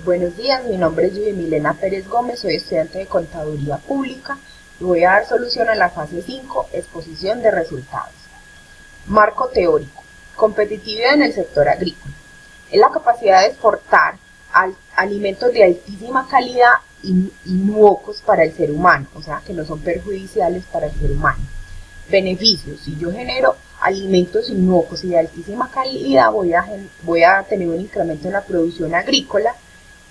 Buenos días, mi nombre es Judy Milena Pérez Gómez, soy estudiante de Contaduría Pública y voy a dar solución a la fase 5, exposición de resultados. Marco teórico. Competitividad en el sector agrícola. Es la capacidad de exportar alimentos de altísima calidad inocuos para el ser humano, o sea, que no son perjudiciales para el ser humano. Beneficios. Si yo genero alimentos inocuos y de altísima calidad, voy a tener un incremento en la producción agrícola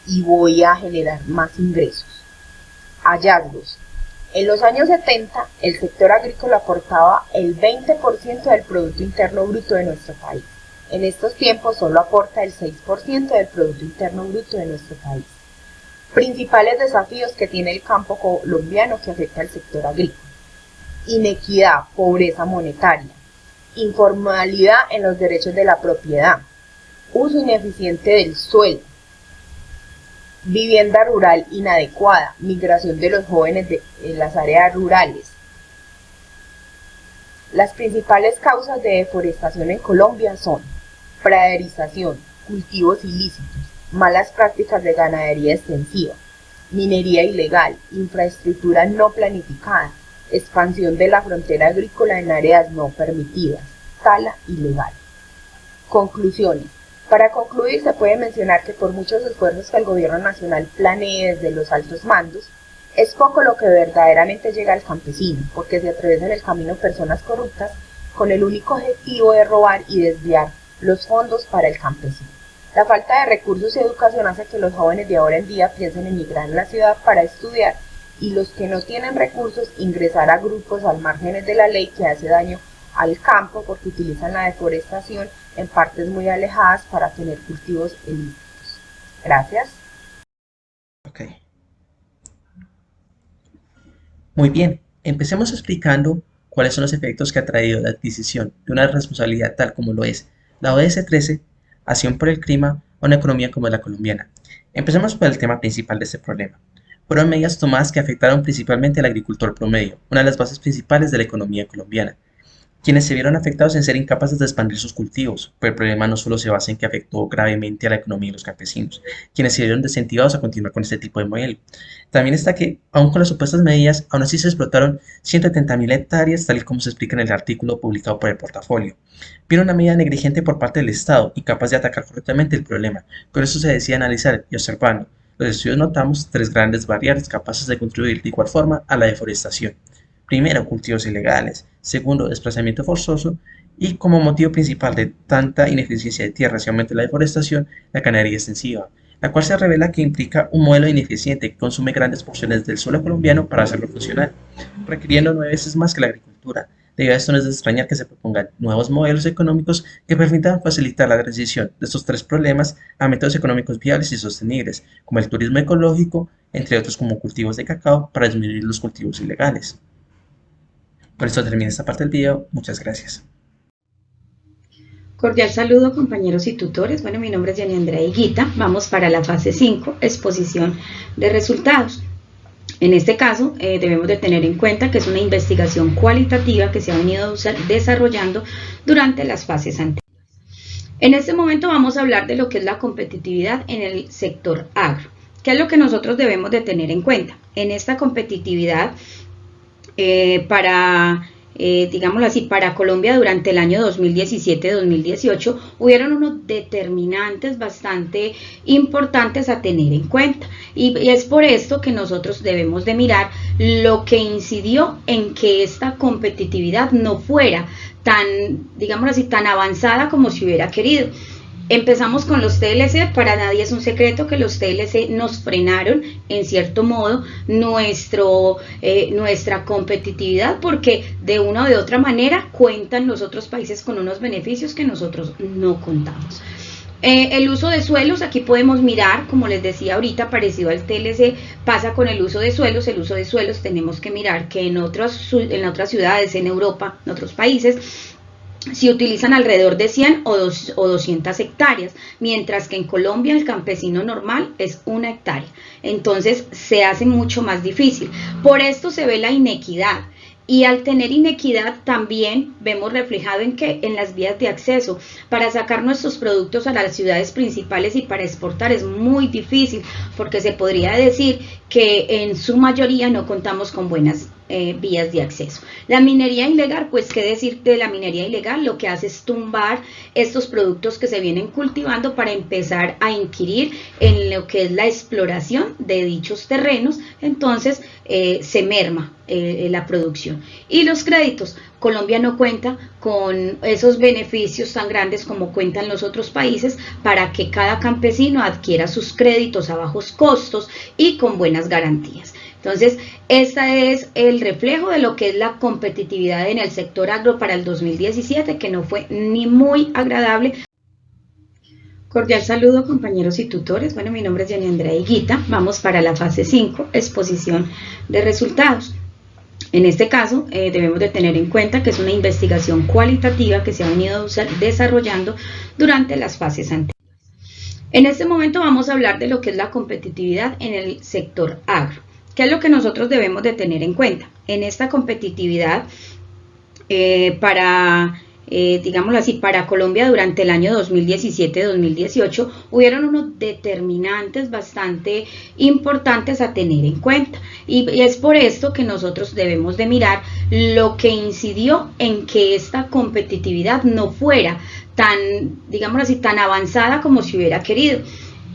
y voy a generar más ingresos. Hallazgos. En los años 70, el sector agrícola aportaba el 20% del Producto Interno Bruto de nuestro país. En estos tiempos solo aporta el 6% del Producto Interno Bruto de nuestro país. Principales desafíos que tiene el campo colombiano que afecta al sector agrícola. Inequidad, pobreza monetaria. Informalidad en los derechos de la propiedad. Uso ineficiente del suelo. Vivienda rural inadecuada, migración de los jóvenes en las áreas rurales. Las principales causas de deforestación en Colombia son praderización, cultivos ilícitos, malas prácticas de ganadería extensiva, minería ilegal, infraestructura no planificada, expansión de la frontera agrícola en áreas no permitidas, tala ilegal. Conclusiones. Para concluir, se puede mencionar que por muchos esfuerzos que el gobierno nacional planee desde los altos mandos, es poco lo que verdaderamente llega al campesino, porque se atraviesan el camino personas corruptas con el único objetivo de robar y desviar los fondos para el campesino. La falta de recursos y educación hace que los jóvenes de ahora en día piensen en migrar a la ciudad para estudiar y los que no tienen recursos ingresar a grupos al margen de la ley que hace daño al campo porque utilizan la deforestación en partes muy alejadas para tener cultivos ilícitos. Gracias. Ok. Muy bien, empecemos explicando cuáles son los efectos que ha traído la adquisición de una responsabilidad tal como lo es la ODS 13, Acción por el Clima, a una economía como la colombiana. Empecemos por el tema principal de este problema. Fueron medidas tomadas que afectaron principalmente al agricultor promedio, una de las bases principales de la economía colombiana, quienes se vieron afectados en ser incapaces de expandir sus cultivos, pero el problema no solo se basa en que afectó gravemente a la economía de los campesinos, quienes se vieron desincentivados a continuar con este tipo de modelo. También está que, aun con las supuestas medidas, aún así se explotaron 130.000 hectáreas, tal y como se explica en el artículo publicado por el portafolio. Vino una medida negligente por parte del Estado, incapaz de atacar correctamente el problema. Con eso se decide analizar y observando. Los estudios notamos tres grandes variables capaces de contribuir de igual forma a la deforestación. Primero, cultivos ilegales. Segundo, desplazamiento forzoso. Y como motivo principal de tanta ineficiencia de tierras y aumento de la deforestación, la ganadería extensiva, la cual se revela que implica un modelo ineficiente que consume grandes porciones del suelo colombiano para hacerlo funcionar, requiriendo 9 veces más que la agricultura. Debido a esto no es de extrañar que se propongan nuevos modelos económicos que permitan facilitar la transición de estos tres problemas a métodos económicos viables y sostenibles, como el turismo ecológico, entre otros como cultivos de cacao para disminuir los cultivos ilegales. Por esto termina esta parte del video. Muchas gracias. Cordial saludo, compañeros y tutores. Bueno, mi nombre es Jenny Andrea Higuita. Vamos para la fase 5, exposición de resultados. En este caso, debemos de tener en cuenta que es una investigación cualitativa que se ha venido desarrollando durante las fases anteriores. En este momento vamos a hablar de lo que es la competitividad en el sector agro. ¿Qué es lo que nosotros debemos de tener en cuenta? En esta competitividad, digámoslo así, para Colombia durante el año 2017-2018 hubieron unos determinantes bastante importantes a tener en cuenta y es por esto que nosotros debemos de mirar lo que incidió en que esta competitividad no fuera tan, digámoslo así, tan avanzada como se hubiera querido. Empezamos con los TLC. Para nadie es un secreto que los TLC nos frenaron en cierto modo nuestra competitividad, porque de una o de otra manera cuentan los otros países con unos beneficios que nosotros no contamos. El uso de suelos, aquí podemos mirar, como les decía ahorita, parecido al TLC, pasa con el uso de suelos. El uso de suelos tenemos que mirar que en otras ciudades, en Europa, en otros países, se utilizan alrededor de 100 o 200 hectáreas, mientras que en Colombia el campesino normal es 1 hectárea. Entonces se hace mucho más difícil. Por esto se ve la inequidad. Y al tener inequidad también vemos reflejado en que en las vías de acceso para sacar nuestros productos a las ciudades principales y para exportar es muy difícil, porque se podría decir que en su mayoría no contamos con buenas vías de acceso. La minería ilegal, pues qué decir de la minería ilegal, lo que hace es tumbar estos productos que se vienen cultivando para empezar a inquirir en lo que es la exploración de dichos terrenos. Entonces se merma la producción. Y los créditos, Colombia no cuenta con esos beneficios tan grandes como cuentan los otros países para que cada campesino adquiera sus créditos a bajos costos y con buenas garantías. Entonces, este es el reflejo de lo que es la competitividad en el sector agro para el 2017, que no fue ni muy agradable. Cordial saludo, compañeros y tutores. Bueno, mi nombre es Jenny Andrea Higuita. Vamos para la fase 5, exposición de resultados. En este caso, debemos de tener en cuenta que es una investigación cualitativa que se ha venido desarrollando durante las fases anteriores. En este momento vamos a hablar de lo que es la competitividad en el sector agro. ¿Qué es lo que nosotros debemos de tener en cuenta? En esta competitividad, digámoslo así, para Colombia durante el año 2017-2018 hubieron unos determinantes bastante importantes a tener en cuenta. Y es por esto que nosotros debemos de mirar lo que incidió en que esta competitividad no fuera tan, digámoslo así, tan avanzada como se hubiera querido.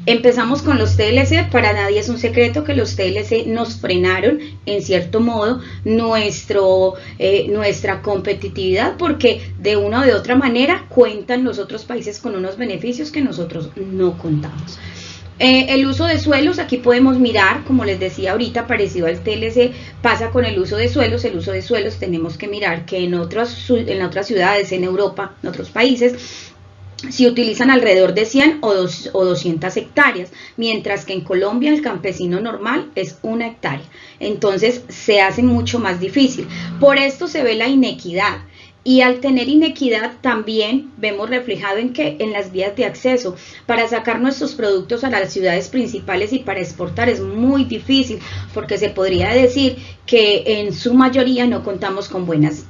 Empezamos con los TLC. Para nadie es un secreto que los TLC nos frenaron en cierto modo nuestra competitividad, porque de una o de otra manera cuentan los otros países con unos beneficios que nosotros no contamos. El uso de suelos, aquí podemos mirar, como les decía ahorita, parecido al TLC, pasa con el uso de suelos. El uso de suelos tenemos que mirar que en otras ciudades, en Europa, en otros países, se utilizan alrededor de 100 o 200 hectáreas, mientras que en Colombia el campesino normal es 1 hectárea. Entonces se hace mucho más difícil. Por esto se ve la inequidad. Y al tener inequidad también vemos reflejado en que en las vías de acceso para sacar nuestros productos a las ciudades principales y para exportar es muy difícil, porque se podría decir que en su mayoría no contamos con buenas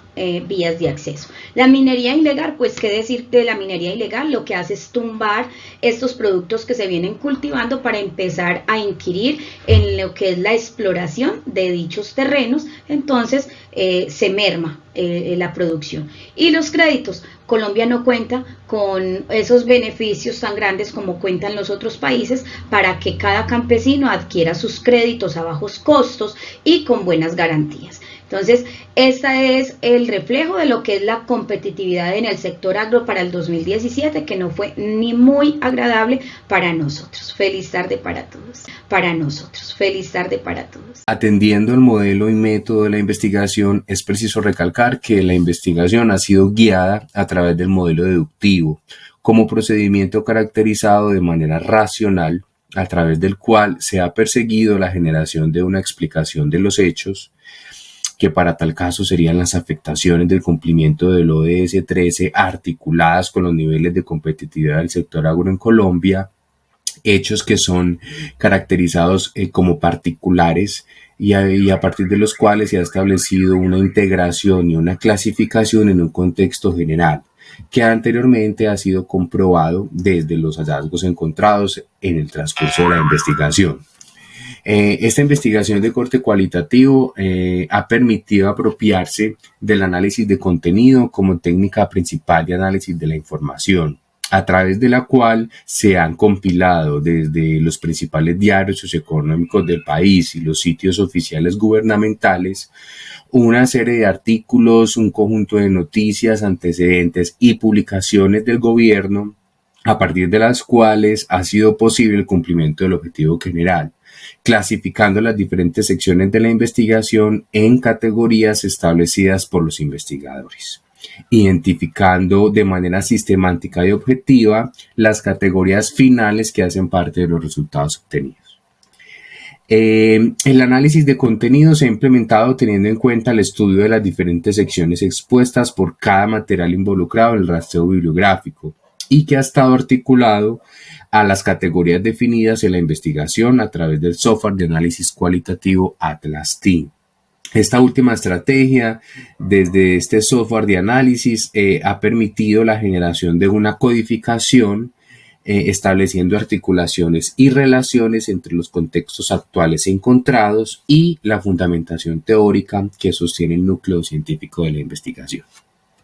vías de acceso. La minería ilegal, pues qué decir de la minería ilegal, lo que hace es tumbar estos productos que se vienen cultivando para empezar a inquirir en lo que es la exploración de dichos terrenos. Entonces se merma la producción. Y los créditos, Colombia no cuenta con esos beneficios tan grandes como cuentan los otros países para que cada campesino adquiera sus créditos a bajos costos y con buenas garantías. Entonces, este es el reflejo de lo que es la competitividad en el sector agro para el 2017, que no fue ni muy agradable para nosotros. Feliz tarde para todos. Para nosotros. Feliz tarde para todos. Atendiendo el modelo y método de la investigación, es preciso recalcar que la investigación ha sido guiada a través del modelo deductivo, como procedimiento caracterizado de manera racional, a través del cual se ha perseguido la generación de una explicación de los hechos, que para tal caso serían las afectaciones del cumplimiento del ODS 13 articuladas con los niveles de competitividad del sector agro en Colombia, hechos que son caracterizados como particulares y a partir de los cuales se ha establecido una integración y una clasificación en un contexto general, que anteriormente ha sido comprobado desde los hallazgos encontrados en el transcurso de la investigación. Esta investigación de corte cualitativo ha permitido apropiarse del análisis de contenido como técnica principal de análisis de la información, a través de la cual se han compilado desde los principales diarios socioeconómicos del país y los sitios oficiales gubernamentales una serie de artículos, un conjunto de noticias, antecedentes y publicaciones del gobierno, a partir de las cuales ha sido posible el cumplimiento del objetivo general, clasificando las diferentes secciones de la investigación en categorías establecidas por los investigadores, identificando de manera sistemática y objetiva las categorías finales que hacen parte de los resultados obtenidos. El análisis de contenido se ha implementado teniendo en cuenta el estudio de las diferentes secciones expuestas por cada material involucrado en el rastreo bibliográfico y que ha estado articulado a las categorías definidas en la investigación a través del software de análisis cualitativo Atlas Team. Esta última estrategia, desde este software de análisis, ha permitido la generación de una codificación, estableciendo articulaciones y relaciones entre los contextos actuales encontrados y la fundamentación teórica que sostiene el núcleo científico de la investigación.